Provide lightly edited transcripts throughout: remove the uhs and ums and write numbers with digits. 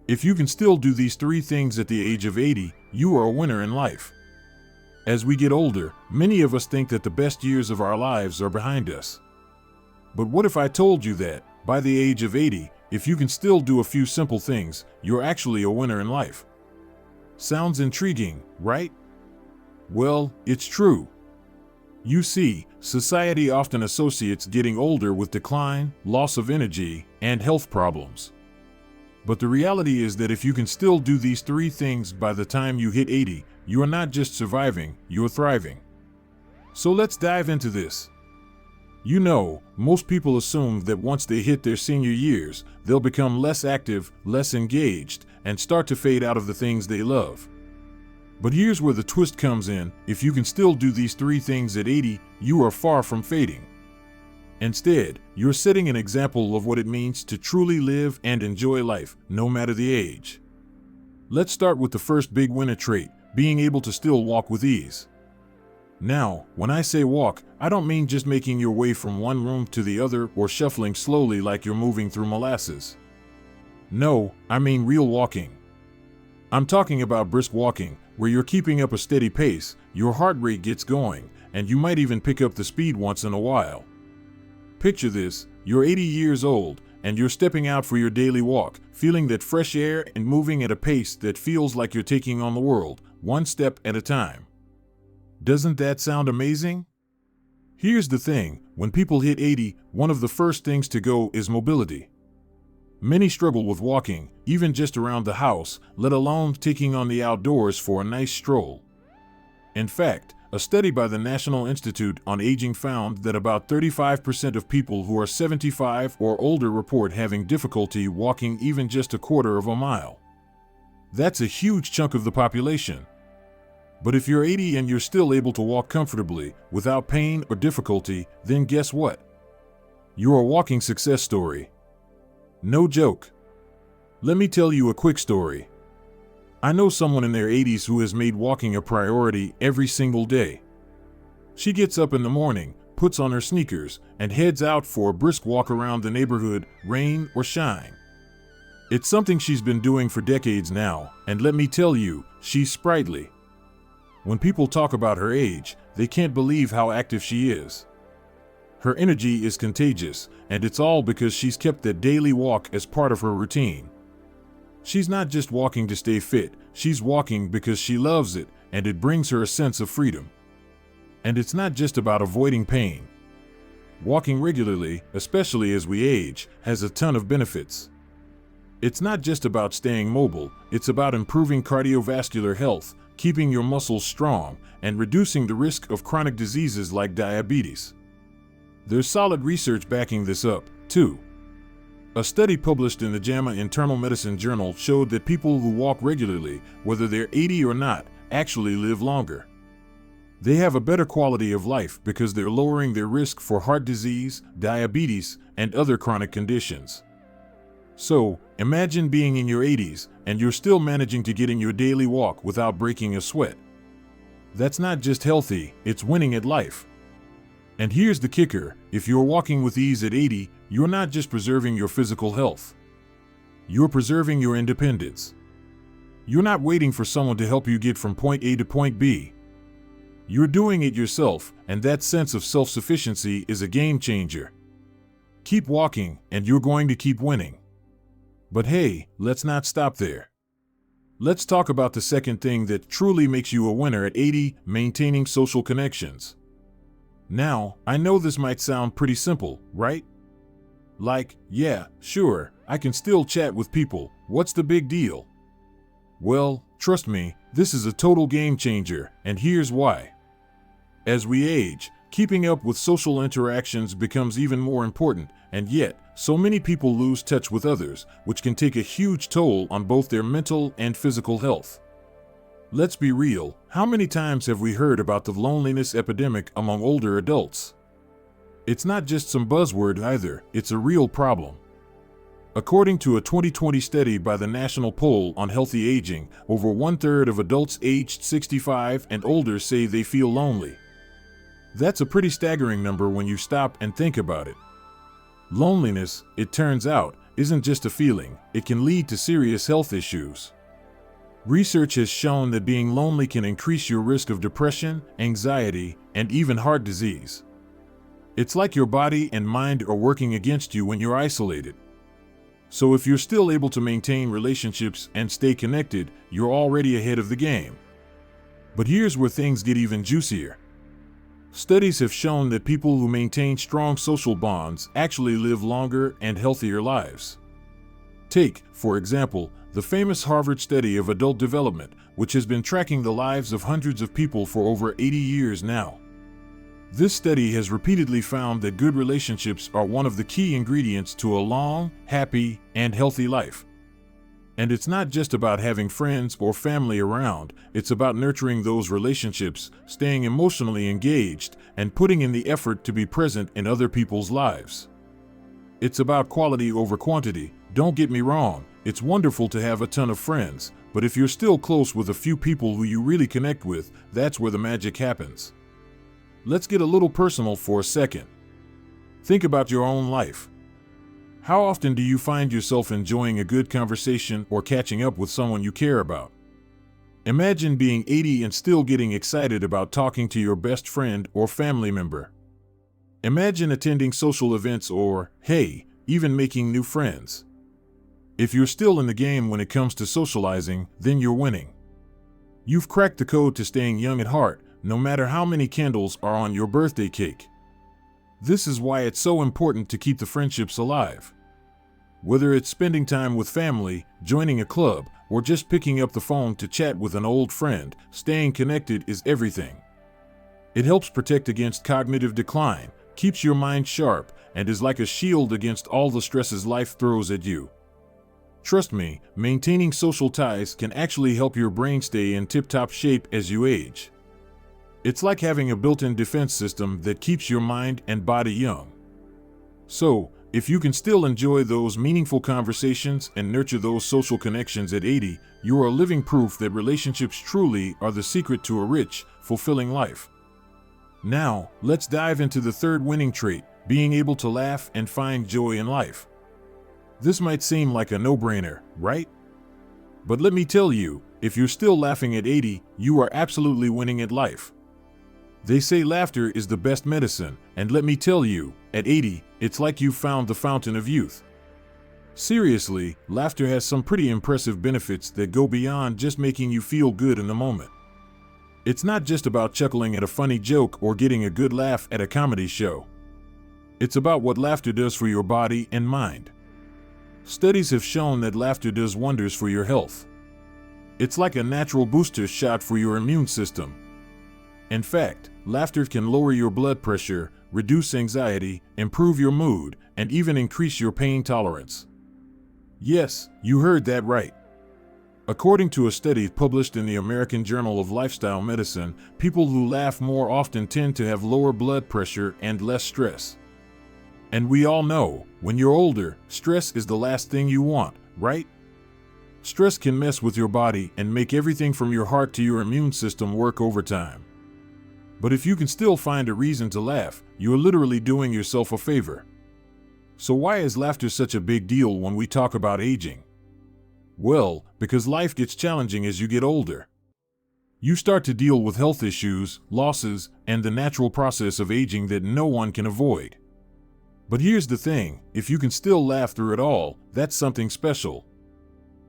If you can still do these three things at the age of 80, you are a winner in life. As we get older, many of us think that the best years of our lives are behind us. But what if I told you that, by the age of 80, if you can still do a few simple things, you're actually a winner in life? Sounds intriguing, right? Well, it's true. You see, society often associates getting older with decline, loss of energy, and health problems. But the reality is that if you can still do these three things by the time you hit 80, you are not just surviving, you're thriving. So let's dive into this. You know, most people assume that once they hit their senior years, they'll become less active, less engaged, and start to fade out of the things they love. But here's where the twist comes in. If you can still do these three things at 80, you are far from fading. Instead, you're setting an example of what it means to truly live and enjoy life, no matter the age. Let's start with the first big winner trait, being able to still walk with ease. Now, when I say walk, I don't mean just making your way from one room to the other or shuffling slowly like you're moving through molasses. No, I mean real walking. I'm talking about brisk walking, where you're keeping up a steady pace, your heart rate gets going, and you might even pick up the speed once in a while. Picture this, you're 80 years old, and you're stepping out for your daily walk, feeling that fresh air and moving at a pace that feels like you're taking on the world, one step at a time. Doesn't that sound amazing? Here's the thing, when people hit 80, one of the first things to go is mobility. Many struggle with walking, even just around the house, let alone taking on the outdoors for a nice stroll. In fact, a study by the National Institute on Aging found that about 35% of people who are 75 or older report having difficulty walking even just a quarter of a mile. That's a huge chunk of the population. But if you're 80 and you're still able to walk comfortably, without pain or difficulty, then guess what? You're a walking success story. No joke. Let me tell you a quick story. I know someone in their 80s who has made walking a priority every single day. She gets up in the morning, puts on her sneakers, and heads out for a brisk walk around the neighborhood, rain or shine. It's something she's been doing for decades now, and let me tell you, she's sprightly. When people talk about her age, they can't believe how active she is. Her energy is contagious, and it's all because she's kept that daily walk as part of her routine. She's not just walking to stay fit, she's walking because she loves it, and it brings her a sense of freedom. And it's not just about avoiding pain. Walking regularly, especially as we age, has a ton of benefits. It's not just about staying mobile, it's about improving cardiovascular health, keeping your muscles strong, and reducing the risk of chronic diseases like diabetes. There's solid research backing this up, too. A study published in the JAMA Internal Medicine Journal showed that people who walk regularly, whether they're 80 or not, actually live longer. They have a better quality of life because they're lowering their risk for heart disease, diabetes, and other chronic conditions. So, imagine being in your 80s and you're still managing to get in your daily walk without breaking a sweat. That's not just healthy, it's winning at life. And here's the kicker, if you're walking with ease at 80, you're not just preserving your physical health. You're preserving your independence. You're not waiting for someone to help you get from point A to point B. You're doing it yourself, and that sense of self-sufficiency is a game changer. Keep walking, and you're going to keep winning. But hey, let's not stop there. Let's talk about the second thing that truly makes you a winner at 80, maintaining social connections. Now, I know this might sound pretty simple, right? Like, yeah, sure, I can still chat with people, what's the big deal? Well, trust me, this is a total game changer, and here's why. As we age, keeping up with social interactions becomes even more important, and yet, so many people lose touch with others, which can take a huge toll on both their mental and physical health. Let's be real, how many times have we heard about the loneliness epidemic among older adults? It's not just some buzzword either, it's a real problem. According to a 2020 study by the National Poll on Healthy Aging, over 1/3 of adults aged 65 and older say they feel lonely. That's a pretty staggering number when you stop and think about it. Loneliness, it turns out, isn't just a feeling, it can lead to serious health issues. Research has shown that being lonely can increase your risk of depression, anxiety, and even heart disease. It's like your body and mind are working against you when you're isolated. So if you're still able to maintain relationships and stay connected, you're already ahead of the game. But here's where things get even juicier. Studies have shown that people who maintain strong social bonds actually live longer and healthier lives. Take, for example, the famous Harvard study of adult development, which has been tracking the lives of hundreds of people for over 80 years now. This study has repeatedly found that good relationships are one of the key ingredients to a long, happy, and healthy life. And it's not just about having friends or family around, it's about nurturing those relationships, staying emotionally engaged, and putting in the effort to be present in other people's lives. It's about quality over quantity. Don't get me wrong, it's wonderful to have a ton of friends, but if you're still close with a few people who you really connect with, that's where the magic happens. Let's get a little personal for a second. Think about your own life. How often do you find yourself enjoying a good conversation or catching up with someone you care about? Imagine being 80 and still getting excited about talking to your best friend or family member. Imagine attending social events or, hey, even making new friends. If you're still in the game when it comes to socializing, then you're winning. You've cracked the code to staying young at heart, no matter how many candles are on your birthday cake. This is why it's so important to keep the friendships alive. Whether it's spending time with family, joining a club, or just picking up the phone to chat with an old friend, staying connected is everything. It helps protect against cognitive decline, keeps your mind sharp, and is like a shield against all the stresses life throws at you. Trust me, maintaining social ties can actually help your brain stay in tip-top shape as you age. It's like having a built-in defense system that keeps your mind and body young. So, if you can still enjoy those meaningful conversations and nurture those social connections at 80, you are living proof that relationships truly are the secret to a rich, fulfilling life. Now, let's dive into the third winning trait, being able to laugh and find joy in life. This might seem like a no-brainer, right? But let me tell you, if you're still laughing at 80, you are absolutely winning at life. They say laughter is the best medicine, and let me tell you, at 80, it's like you've found the fountain of youth. Seriously, laughter has some pretty impressive benefits that go beyond just making you feel good in the moment. It's not just about chuckling at a funny joke or getting a good laugh at a comedy show. It's about what laughter does for your body and mind. Studies have shown that laughter does wonders for your health. It's like a natural booster shot for your immune system. In fact, laughter can lower your blood pressure, reduce anxiety, improve your mood, and even increase your pain tolerance. Yes, you heard that right. According to a study published in the American Journal of Lifestyle Medicine, people who laugh more often tend to have lower blood pressure and less stress. And we all know, when you're older, stress is the last thing you want, right? Stress can mess with your body and make everything from your heart to your immune system work overtime. But if you can still find a reason to laugh, you're literally doing yourself a favor. So why is laughter such a big deal when we talk about aging? Well, because life gets challenging as you get older. You start to deal with health issues, losses, and the natural process of aging that no one can avoid. But here's the thing, if you can still laugh through it all, that's something special.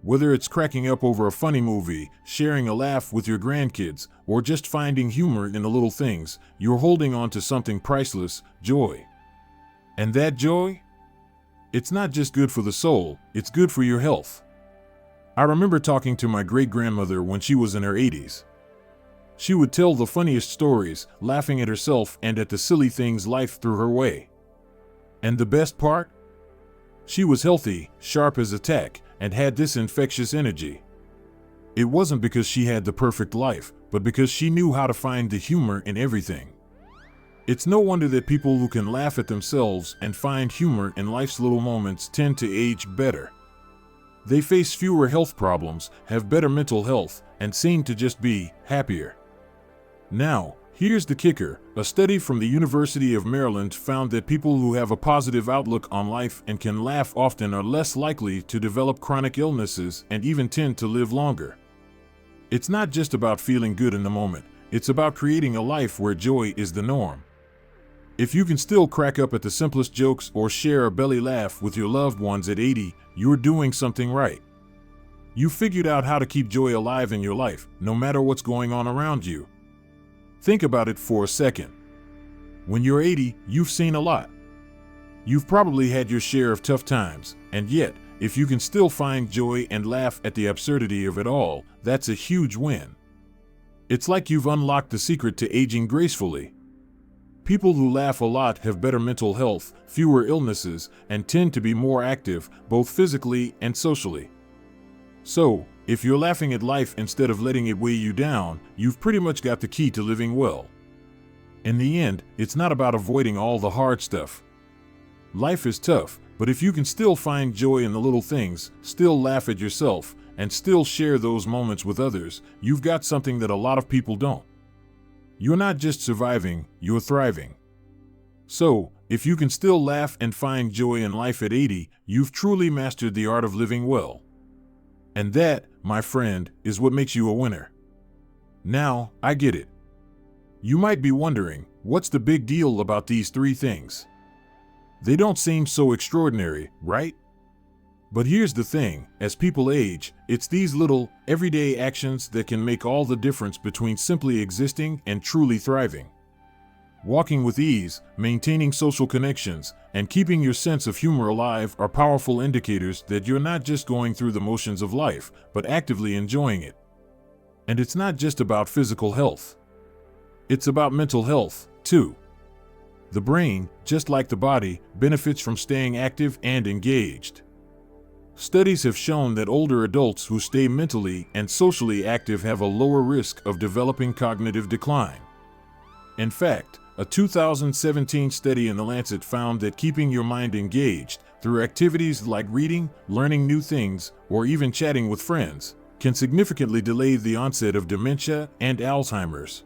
Whether it's cracking up over a funny movie, sharing a laugh with your grandkids, or just finding humor in the little things, you're holding on to something priceless, joy. And that joy? It's not just good for the soul, it's good for your health. I remember talking to my great-grandmother when she was in her 80s. She would tell the funniest stories, laughing at herself and at the silly things life threw her way. And the best part? She was healthy, sharp as a tack, and had this infectious energy. It wasn't because she had the perfect life, but because she knew how to find the humor in everything. It's no wonder that people who can laugh at themselves and find humor in life's little moments tend to age better. They face fewer health problems, have better mental health, and seem to just be happier. Now, Here's the kicker. A study from the University of Maryland found that people who have a positive outlook on life and can laugh often are less likely to develop chronic illnesses and even tend to live longer. It's not just about feeling good in the moment. It's about creating a life where joy is the norm. If you can still crack up at the simplest jokes or share a belly laugh with your loved ones at 80, you're doing something right. You figured out how to keep joy alive in your life, no matter what's going on around you. Think about it for a second. When you're 80, you've seen a lot. You've probably had your share of tough times, and yet, if you can still find joy and laugh at the absurdity of it all, that's a huge win. It's like you've unlocked the secret to aging gracefully. People who laugh a lot have better mental health, fewer illnesses, and tend to be more active, both physically and socially. So, if you're laughing at life instead of letting it weigh you down, you've pretty much got the key to living well. In the end, it's not about avoiding all the hard stuff. Life is tough, but if you can still find joy in the little things, still laugh at yourself, and still share those moments with others, you've got something that a lot of people don't. You're not just surviving, you're thriving. So, if you can still laugh and find joy in life at 80, you've truly mastered the art of living well. And that, my friend, is what makes you a winner. Now, I get it. You might be wondering, what's the big deal about these three things? They don't seem so extraordinary, right? But here's the thing, as people age, it's these little, everyday actions that can make all the difference between simply existing and truly thriving. Walking with ease, maintaining social connections, and keeping your sense of humor alive are powerful indicators that you're not just going through the motions of life, but actively enjoying it. And it's not just about physical health. It's about mental health, too. The brain, just like the body, benefits from staying active and engaged. Studies have shown that older adults who stay mentally and socially active have a lower risk of developing cognitive decline. In fact, a 2017 study in The Lancet found that keeping your mind engaged through activities like reading, learning new things, or even chatting with friends can significantly delay the onset of dementia and Alzheimer's.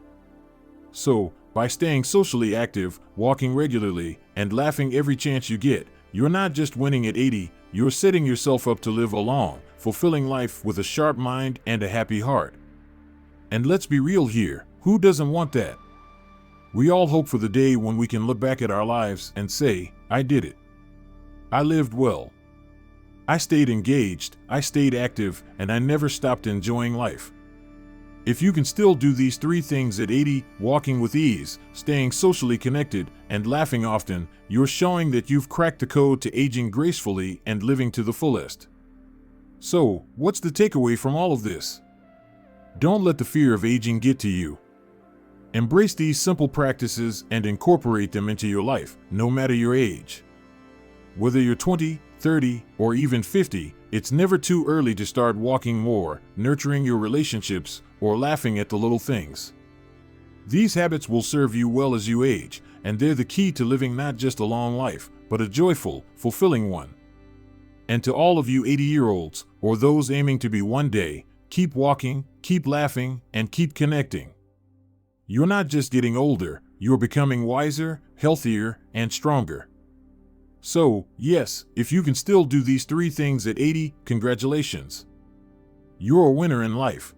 So, by staying socially active, walking regularly, and laughing every chance you get, you're not just winning at 80, you're setting yourself up to live a long, fulfilling life with a sharp mind and a happy heart. And let's be real here, who doesn't want that? We all hope for the day when we can look back at our lives and say, I did it. I lived well. I stayed engaged, I stayed active, and I never stopped enjoying life. If you can still do these three things at 80, walking with ease, staying socially connected, and laughing often, you're showing that you've cracked the code to aging gracefully and living to the fullest. So, what's the takeaway from all of this? Don't let the fear of aging get to you. Embrace these simple practices and incorporate them into your life, no matter your age. Whether you're 20, 30, or even 50, it's never too early to start walking more, nurturing your relationships, or laughing at the little things. These habits will serve you well as you age, and they're the key to living not just a long life, but a joyful, fulfilling one. And to all of you 80-year-olds, or those aiming to be one day, keep walking, keep laughing, and keep connecting. You're not just getting older, you're becoming wiser, healthier, and stronger. So, yes, if you can still do these three things at 80, congratulations. You're a winner in life.